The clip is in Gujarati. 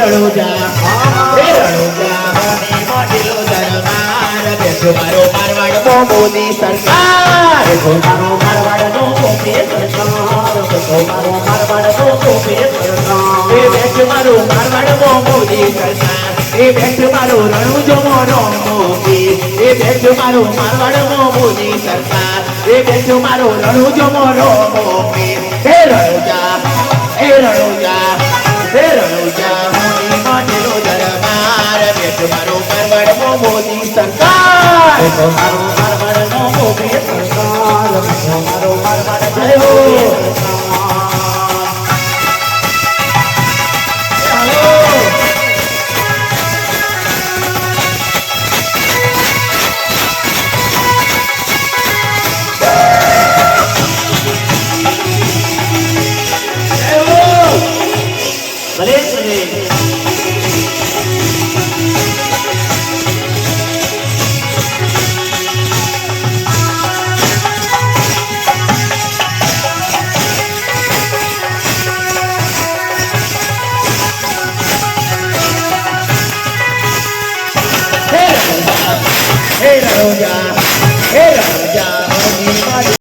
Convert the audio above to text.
રણુજા હે રણુજા મોની મોઢેલો દરબાર બેઠો મારો મારવાડનો મોદી સરકાર બેઠો મારો મારવાડનો મોદી સરકાર બેઠો મારો મારવાડનો મોદી સરકાર એ બેઠો મારો મારવાડનો મોદી સરકાર એ બેઠો મારો રણુજો મોનો મોદી એ બેઠો મારો મારવાડનો મોદી સરકાર એ બેઠો મારો રણુજો મોનો મોદી હે રણુજા હે રણુજા હે રણુજા મોની મોઢેલો દરબાર બેઠો મારો મારવાડનો મોદી સરકાર બેઠો મારો મારવાડનો મોદી સરકાર બેઠો મારો મારવાડનો મોદી સરકાર Hey Raja,